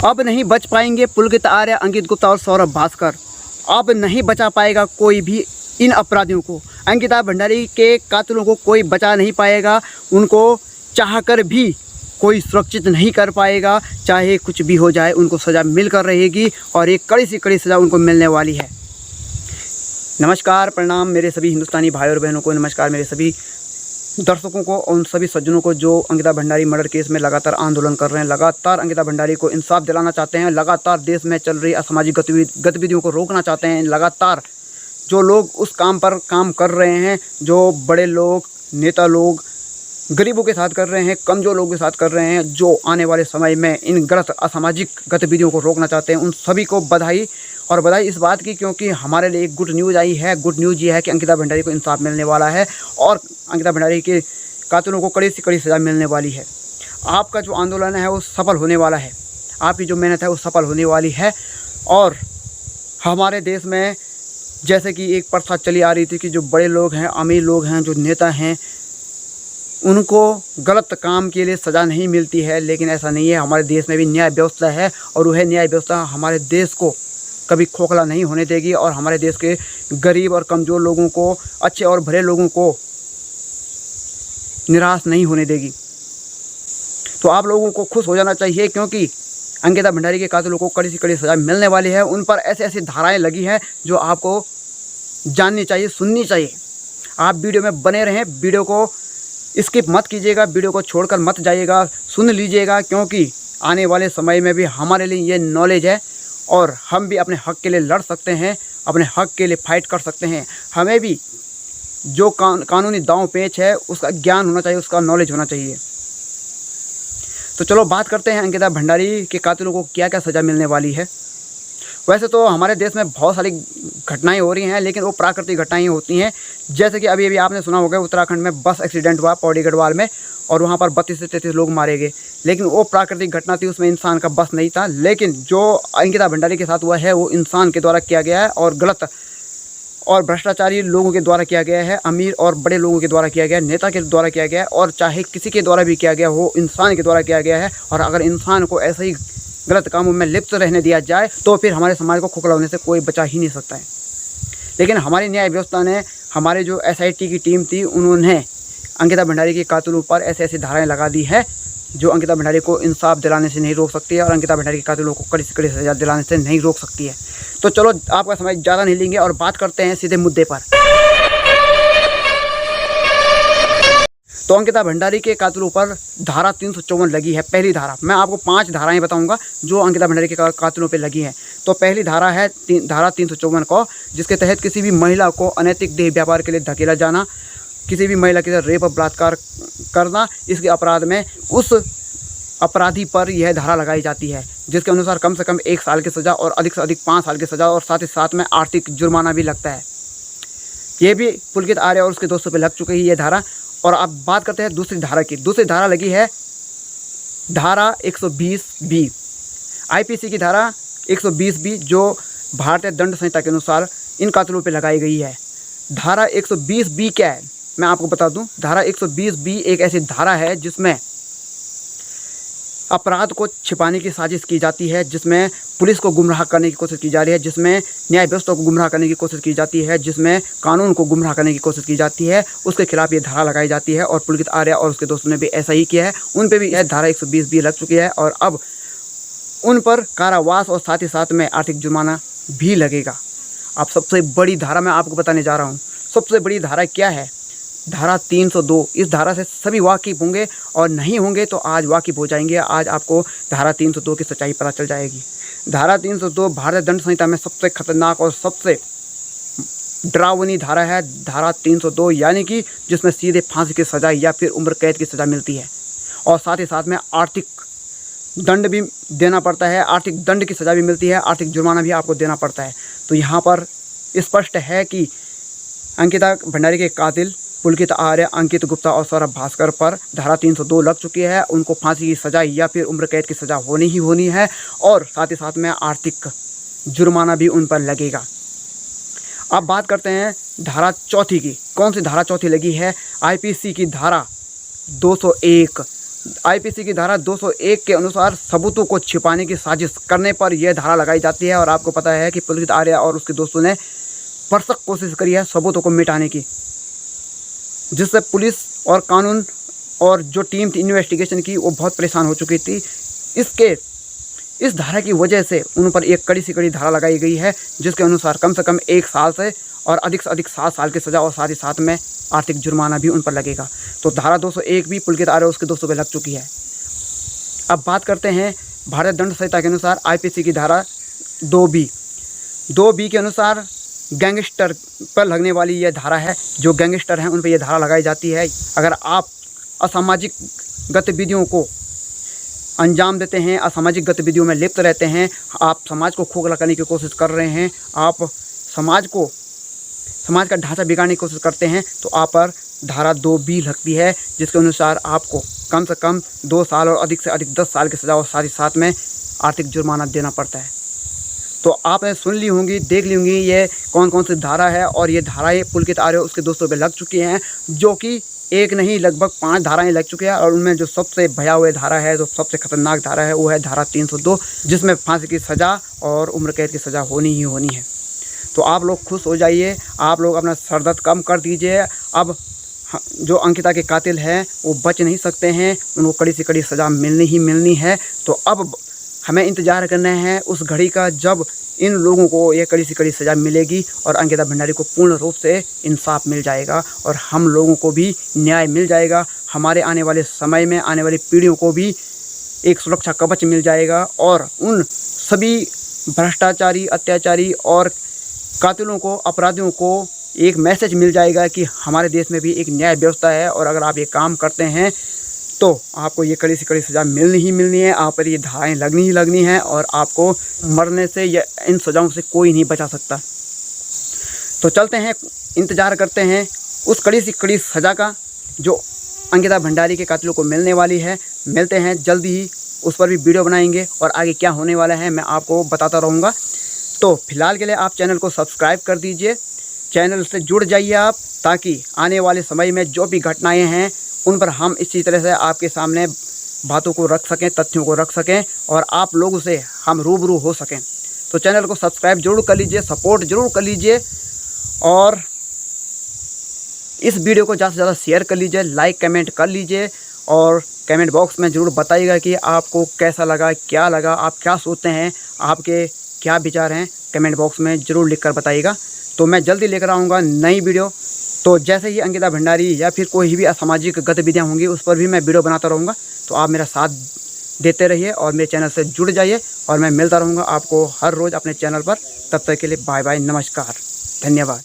अब नहीं बच पाएंगे पुलकित आर्य, अंकित गुप्ता और सौरभ भास्कर। अब नहीं बचा पाएगा कोई भी इन अपराधियों को। अंकिता भंडारी के कातिलों को कोई बचा नहीं पाएगा। उनको चाहकर भी कोई सुरक्षित नहीं कर पाएगा। चाहे कुछ भी हो जाए, उनको सज़ा मिलकर रहेगी और एक कड़ी से कड़ी सज़ा उनको मिलने वाली है। नमस्कार, प्रणाम मेरे सभी हिंदुस्तानी भाई और बहनों को। नमस्कार मेरे सभी दर्शकों को, उन सभी सज्जनों को जो अंकिता भंडारी मर्डर केस में लगातार आंदोलन कर रहे हैं, लगातार अंकिता भंडारी को इंसाफ दिलाना चाहते हैं, लगातार देश में चल रही असामाजिक गतिविधियों को रोकना चाहते हैं। लगातार जो लोग उस काम पर काम कर रहे हैं, जो बड़े लोग, नेता लोग गरीबों के साथ कर रहे हैं, कमज़ोर लोगों के साथ कर रहे हैं, जो आने वाले समय में इन गलत असामाजिक गतिविधियों को रोकना चाहते हैं, उन सभी को बधाई। और बधाई इस बात की क्योंकि हमारे लिए एक गुड न्यूज़ आई है। गुड न्यूज़ ये है कि अंकिता भंडारी को इंसाफ मिलने वाला है और अंकिता भंडारी के कातिलों को कड़ी से कड़ी सज़ा मिलने वाली है। आपका जो आंदोलन है वो सफल होने वाला है, आपकी जो मेहनत है वो सफल होने वाली है। और हमारे देश में जैसे कि एक प्रथा चली आ रही थी कि जो बड़े लोग हैं, अमीर लोग हैं, जो नेता हैं, उनको गलत काम के लिए सज़ा नहीं मिलती है, लेकिन ऐसा नहीं है। हमारे देश में भी न्याय व्यवस्था है और वह न्याय व्यवस्था हमारे देश को कभी खोखला नहीं होने देगी और हमारे देश के गरीब और कमज़ोर लोगों को, अच्छे और भले लोगों को निराश नहीं होने देगी। तो आप लोगों को खुश हो जाना चाहिए क्योंकि अंकिता भंडारी के कातिलों को कड़ी से कड़ी सज़ा मिलने वाली है। उन पर ऐसे ऐसी धाराएं लगी हैं जो आपको जाननी चाहिए, सुननी चाहिए। आप वीडियो में बने रहें, वीडियो को स्किप मत कीजिएगा, वीडियो को छोड़कर मत जाइएगा, सुन लीजिएगा क्योंकि आने वाले समय में भी हमारे लिए ये नॉलेज है और हम भी अपने हक़ के लिए लड़ सकते हैं, अपने हक़ के लिए फ़ाइट कर सकते हैं। हमें भी जो कानूनी दांव पेच है उसका ज्ञान होना चाहिए, उसका नॉलेज होना चाहिए। तो चलो बात करते हैं अंकिता भंडारी के कातिलों को क्या क्या सज़ा मिलने वाली है। वैसे तो हमारे देश में बहुत सारी घटनाएं हो रही हैं, लेकिन वो प्राकृतिक घटनाएं होती हैं। जैसे कि अभी आपने सुना होगा उत्तराखंड में बस एक्सीडेंट हुआ पौड़ी गढ़वाल में और वहाँ पर 32 से 33 लोग मारे गए, लेकिन वो प्राकृतिक घटना थी, उसमें इंसान का बस नहीं था। लेकिन जो अंकिता भंडारी के साथ हुआ है वो इंसान के द्वारा किया गया है और गलत और भ्रष्टाचारी लोगों के द्वारा किया गया है, अमीर और बड़े लोगों के द्वारा किया गया है, नेता के द्वारा किया गया है और चाहे किसी के द्वारा भी किया गया हो, इंसान के द्वारा किया गया है। और अगर इंसान को ऐसे ही गलत कामों में लिप्त रहने दिया जाए तो फिर हमारे समाज को खोखला होने से कोई बचा ही नहीं सकता है। लेकिन हमारी न्याय व्यवस्था ने, हमारे जो SIT की टीम थी, उन्होंने अंकिता भंडारी के कातिलों पर ऐसी ऐसी धाराएं लगा दी है जो अंकिता भंडारी को इंसाफ दिलाने से नहीं रोक सकती है और अंकिता भंडारी के कातिलों को कड़ी से कड़ी सजा दिलाने से नहीं रोक सकती है। तो चलो आपका समय ज़्यादा नहीं लेंगे और बात करते हैं सीधे मुद्दे पर। तो अंकिता भंडारी के कातिलों पर धारा 354 लगी है। पहली धारा, मैं आपको 5 धाराएं बताऊंगा जो अंकिता भंडारी के कातिलों पे लगी हैं। तो पहली धारा है धारा 354 को, जिसके तहत किसी भी महिला को अनैतिक देह व्यापार के लिए धकेला जाना, किसी भी महिला के साथ रेप और बलात्कार करना, इसके अपराध में उस अपराधी पर यह धारा लगाई जाती है, जिसके अनुसार कम से कम 1 साल की सज़ा और अधिक से अधिक 5 साल की सज़ा और साथ ही साथ में आर्थिक जुर्माना भी लगता है। ये भी पुलकित आर्य और उसके दोस्तों पे लग चुकी है ये धारा। और अब बात करते हैं दूसरी धारा की। दूसरी धारा लगी है धारा 120B, IPC की धारा 120B, जो भारतीय दंड संहिता के अनुसार इन कातिलों पे लगाई गई है। धारा 120B क्या है मैं आपको बता दूं। धारा 120B एक ऐसी धारा है जिसमें अपराध को छिपाने की साजिश की जाती है, जिसमें पुलिस को गुमराह करने की कोशिश की जा रही है, जिसमें न्याय व्यवस्था को गुमराह करने की कोशिश की जाती है, जिसमें कानून को गुमराह करने की कोशिश की जाती है, उसके खिलाफ ये धारा लगाई जाती है। और पुलकित आर्य और उसके दोस्तों ने भी ऐसा ही किया है, उन पे भी यह धारा 120B लग चुकी है और अब उन पर कारावास और साथ ही साथ में आर्थिक जुर्माना भी लगेगा। अब सबसे बड़ी धारा मैं आपको बताने जा रहा हूँ। सबसे बड़ी धारा क्या है? धारा 302। इस धारा से सभी वाकिफ़ होंगे और नहीं होंगे तो आज वाकिफ़ हो जाएंगे। आज आपको धारा 302 की सच्चाई पता चल जाएगी। धारा 302 भारतीय दंड संहिता में सबसे खतरनाक और सबसे डरावनी धारा है। धारा 302 यानी कि जिसमें सीधे फांसी की सज़ा या फिर उम्र कैद की सज़ा मिलती है और साथ ही साथ में आर्थिक दंड भी देना पड़ता है, आर्थिक दंड की सज़ा भी मिलती है, आर्थिक जुर्माना भी आपको देना पड़ता है। तो यहाँ पर स्पष्ट है कि अंकिता भंडारी के कातिल पुलकित आर्य, अंकित गुप्ता और सौरभ भास्कर पर धारा 302 लग चुकी है। उनको फांसी की सज़ा या फिर उम्र कैद की सज़ा होनी ही होनी है और साथ ही साथ में आर्थिक जुर्माना भी उन पर लगेगा। अब बात करते हैं धारा 4 की। कौन सी धारा 4 लगी है? IPC की धारा 201 आईपीसी की धारा 201 के अनुसार सबूतों को छिपाने की साजिश करने पर यह धारा लगाई जाती है। और आपको पता है कि पुलकित आर्य और उसके दोस्तों ने भरसक कोशिश करी है सबूतों को मिटाने की, जिससे पुलिस और कानून और जो टीम थी इन्वेस्टिगेशन की वो बहुत परेशान हो चुकी थी। इस धारा की वजह से उन पर एक कड़ी से कड़ी धारा लगाई गई है, जिसके अनुसार कम से कम 1 साल से और अधिक से अधिक 7 साल की सज़ा और साथ ही साथ में आर्थिक जुर्माना भी उन पर लगेगा। तो धारा 201 भी पुलकित आर्य उसके दोस्तों पर लग चुकी है। अब बात करते हैं भारतीय दंड संहिता के अनुसार आईपीसी की धारा 2B के अनुसार गैंगस्टर पर लगने वाली यह धारा है। जो गैंगस्टर हैं उन पर यह धारा लगाई जाती है। अगर आप असामाजिक गतिविधियों को अंजाम देते हैं, असामाजिक गतिविधियों में लिप्त रहते हैं, आप समाज को खोखला करने की कोशिश कर रहे हैं, आप समाज का ढांचा बिगाड़ने की कोशिश करते हैं, तो आप पर धारा 2B लगती है, जिसके अनुसार आपको कम से कम 2 साल और अधिक से अधिक 10 साल की सज़ा और साथ ही साथ में आर्थिक जुर्माना देना पड़ता है। तो आपने सुन ली होंगी, देख ली होंगी ये कौन कौन सी धारा है। और ये धाराएँ पुलकित आर्य उसके दोस्तों पे लग चुकी हैं, जो कि एक नहीं लगभग 5 धाराएँ लग चुकी हैं। और उनमें जो सबसे भयावह धारा है, जो सबसे खतरनाक धारा है, वो है धारा 302, जिसमें फांसी की सज़ा और उम्र कैद की सज़ा होनी ही होनी है। तो आप लोग खुश हो जाइए, आप लोग अपना सर दर्द कम कर दीजिए। अब जो अंकिता के कातिल हैं वो बच नहीं सकते हैं, उनको कड़ी से कड़ी सज़ा मिलनी ही मिलनी है। तो अब हमें इंतज़ार करना है उस घड़ी का जब इन लोगों को ये कड़ी से कड़ी सज़ा मिलेगी और अंकिता भंडारी को पूर्ण रूप से इंसाफ मिल जाएगा और हम लोगों को भी न्याय मिल जाएगा। हमारे आने वाले समय में आने वाली पीढ़ियों को भी एक सुरक्षा कवच मिल जाएगा और उन सभी भ्रष्टाचारी, अत्याचारी और कातिलों को, अपराधियों को एक मैसेज मिल जाएगा कि हमारे देश में भी एक न्याय व्यवस्था है और अगर आप ये काम करते हैं तो आपको ये कड़ी से कड़ी सज़ा मिलनी ही मिलनी है। आप पर ये धाराएँ लगनी ही लगनी है और आपको मरने से या इन सज़ाओं से कोई नहीं बचा सकता। तो चलते हैं, इंतज़ार करते हैं उस कड़ी से कड़ी सज़ा का जो अंकिता भंडारी के कातिलों को मिलने वाली है। मिलते हैं जल्दी ही, उस पर भी वीडियो बनाएंगे और आगे क्या होने वाला है मैं आपको बताता रहूँगा। तो फिलहाल के लिए आप चैनल को सब्सक्राइब कर दीजिए, चैनल से जुड़ जाइए आप, ताकि आने वाले समय में जो भी घटनाएं हैं उन पर हम इसी तरह से आपके सामने बातों को रख सकें, तथ्यों को रख सकें और आप लोगों से हम रूबरू हो सकें। तो चैनल को सब्सक्राइब जरूर कर लीजिए, सपोर्ट जरूर कर लीजिए और इस वीडियो को ज़्यादा से ज़्यादा शेयर कर लीजिए, लाइक कमेंट कर लीजिए और कमेंट बॉक्स में ज़रूर बताइएगा कि आपको कैसा लगा, क्या लगा, आप क्या सोचते हैं, आपके क्या विचार हैं, कमेंट बॉक्स में ज़रूर लिखकर बताइएगा। तो मैं जल्दी लेकर आऊँगा नई वीडियो। तो जैसे ही अंकिता भंडारी या फिर कोई भी असामाजिक गतिविधियाँ होंगी उस पर भी मैं वीडियो बनाता रहूँगा। तो आप मेरा साथ देते रहिए और मेरे चैनल से जुड़ जाइए और मैं मिलता रहूँगा आपको हर रोज़ अपने चैनल पर। तब तक के लिए बाय बाय, नमस्कार, धन्यवाद।